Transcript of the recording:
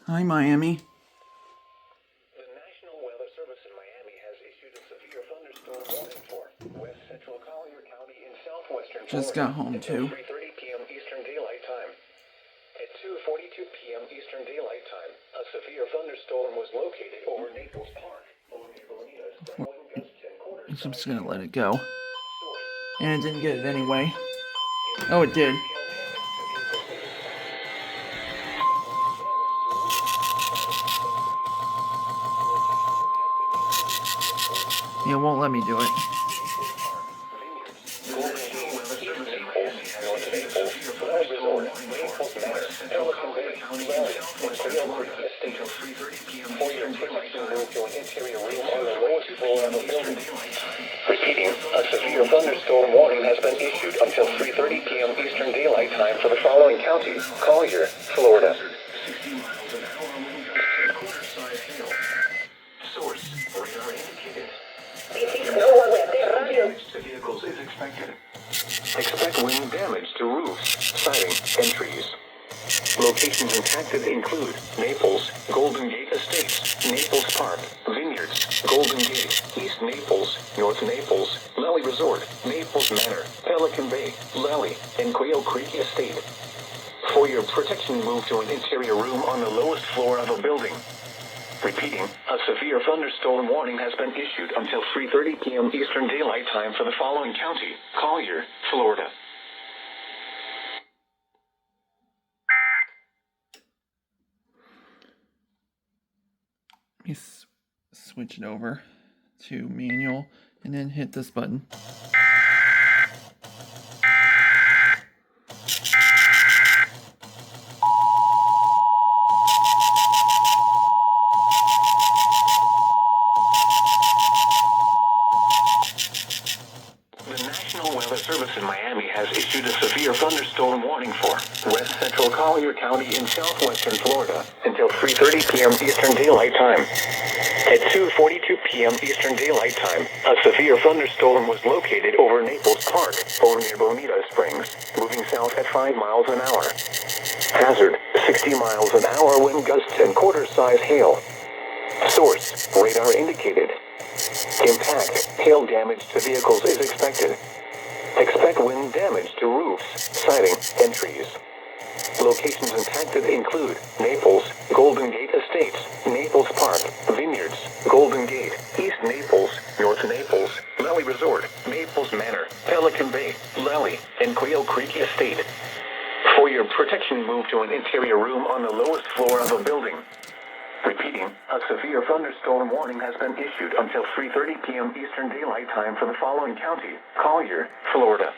Hi, Miami. The National Weather Service in Miami has issued a severe thunderstorm warning for West Central Collier County in southwestern Florida. Just got home, too. 3:30 p.m. Eastern Daylight Time. At 2:42 p.m. Eastern Daylight Time, a severe thunderstorm was located over Naples Park. I'm just gonna let it go. And it didn't get it anyway. Oh, it did. Yeah, it won't let me do it. Repeating, a severe thunderstorm warning has been issued until 3:30 p.m. Eastern Daylight Time for the following counties: Collier, Florida. Source, radar indicated. Damage to vehicles is expected. Expect wind damage to roofs, siding, and trees. Locations impacted include Naples, Golden Gate Estates, Naples Park, Vineyards, Golden Gate, East Naples, North Naples, Lally Resort, Naples Manor, Pelican Bay, Lally, and Quail Creek Estate. For your protection, move to an interior room on the lowest floor of a building. Repeating, a severe thunderstorm warning has been issued until 3:30 p.m. Eastern Daylight Time for the following county: Collier, Florida. Let me switch it over to manual and then hit this button. The National Weather Service in Miami has issued a severe thunderstorm warning for West Central Collier County in southwestern Florida until 3:30 p.m. Eastern Daylight Time. At 2:42 p.m. Eastern Daylight Time, a severe thunderstorm was located over Naples Park, over near Bonita Springs, moving south at 5 miles an hour. Hazard, 60 miles an hour wind gusts and quarter-size hail. Source, radar indicated. Impact, hail damage to vehicles is expected. Expect wind damage to roofs, siding, and trees. Locations impacted include Naples, Golden Gate Estates, Naples Park, Vineyards, Golden Gate, East Naples, North Naples, Lally Resort, Naples Manor, Pelican Bay, Lally, and Quail Creek Estate. For your protection, move to an interior room on the lowest floor of a building. Repeating, a severe thunderstorm warning has been issued until 3:30 p.m. Eastern Daylight Time for the following county: Collier, Florida.